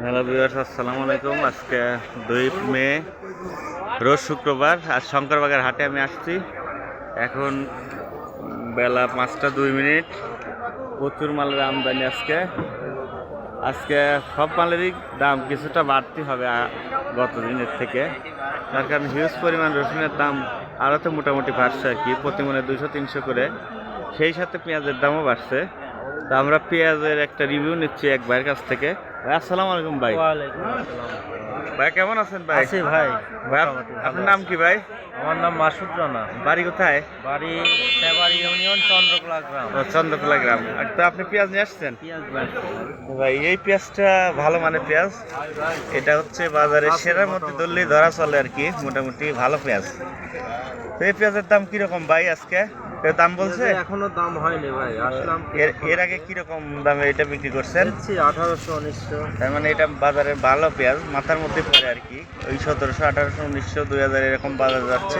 Hello viewers, আসসালামু আলাইকুম। আজকে 2 মে রোজ শুক্রবার। আজ শঙ্করবাগের হাটে আমি আসছি। এখন বেলা 5টা 2 মিনিট। প্রচুর মালের আমদানি আজকে। আজকে সব মালেরই দাম কিছুটা বাড়তি হবে গত দিনের থেকে, তার কারণ হিউজ পরিমাণ রসুনের দাম আরও তো মোটামুটি বাড়ছে আর কি, প্রতি মনে 200-300 করে। সেই সাথে পেঁয়াজের দামও বাড়ছে। তা আমরা পেঁয়াজের একটা রিভিউ নিচ্ছি এক ভাইয়ের কাছ থেকে। ভাই আসসালামু আলাইকুম। ভাই ওয়ালাইকুম আসসালাম। ভাই কেমন আছেন ভাই? আছি ভাই। ভাই আপনার নাম কি ভাই? আমার নাম মাসুদ রানা। বাড়ি কোথায়? বাড়ি তেবাড়ি ইউনিয়ন, চন্দ্রকোলা গ্রাম। ও, চন্দ্রকোলা গ্রাম। আর তো আপনি পেঁয়াজ নিয়ে আসছেন? পেঁয়াজ ভাই। ভাই এই পেঁয়াজটা ভালো মানের পেঁয়াজ। এটা হচ্ছে বাজারে সেরার মধ্যে ধরলেই ধরা চলে আর কি, মোটামুটি ভালো পেঁয়াজ। তো এই পেঁয়াজের দাম কিরকম ভাই আজকে? এর দাম বলছে? এখনো দাম হয়নি ভাই, আসলাম। এর আগে কিরকম দামে এটা বিক্রি করছেন? 1800-1900। তার মানে এটা বাজারে ভালো পেঁয়াজ, মাথার মধ্যে পড়ে আর কি। ওই 1700, 1800, 1900, 2000 এরকম বাজার যাচ্ছে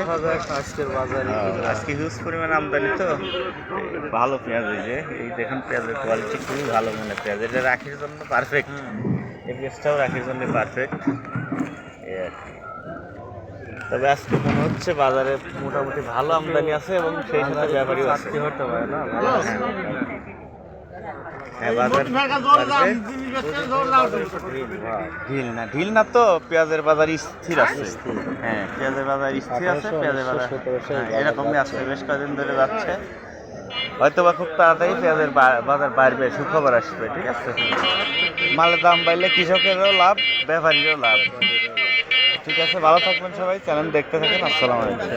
আজকের বাজারে আজকে হিউজ পরিমাণ আমদানি তো। ভালো পেঁয়াজ, এই যে এই দেখুন পেঁয়াজের কোয়ালিটি খুবই ভালো মনে পেঁয়াজ। এটা রাখির জন্য পারফেক্ট। এই পেঁয়াজটাও রাখির জন্য পারফেক্ট। তবে আজকে মনে হচ্ছে বাজারে মোটামুটি ভালো আমদানি আছে এবং সেই সাথে ব্যাপারীও আছে। হতে পারে না। হ্যাঁ, বাজার ঢিল না তো, পেঁয়াজের বাজার স্থির আছে। হ্যাঁ, পেঁয়াজের বাজার স্থির আছে। পেঁয়াজের বাজার এরকমই আছে, বেশ কয়েকদিন ধরে যাচ্ছে। হয়তো বা খুব তাড়াতাড়ি পেঁয়াজের বাজার বাড়বে, সুখবর আসবে। ঠিক আছে, মালের দাম বাড়লে কৃষকেরও লাভ, ব্যাপারীরও লাভ। ঠিক আছে, ভালো থাকবেন সবাই, চ্যানেল দেখতে থাকেন। আসসালামু আলাইকুম।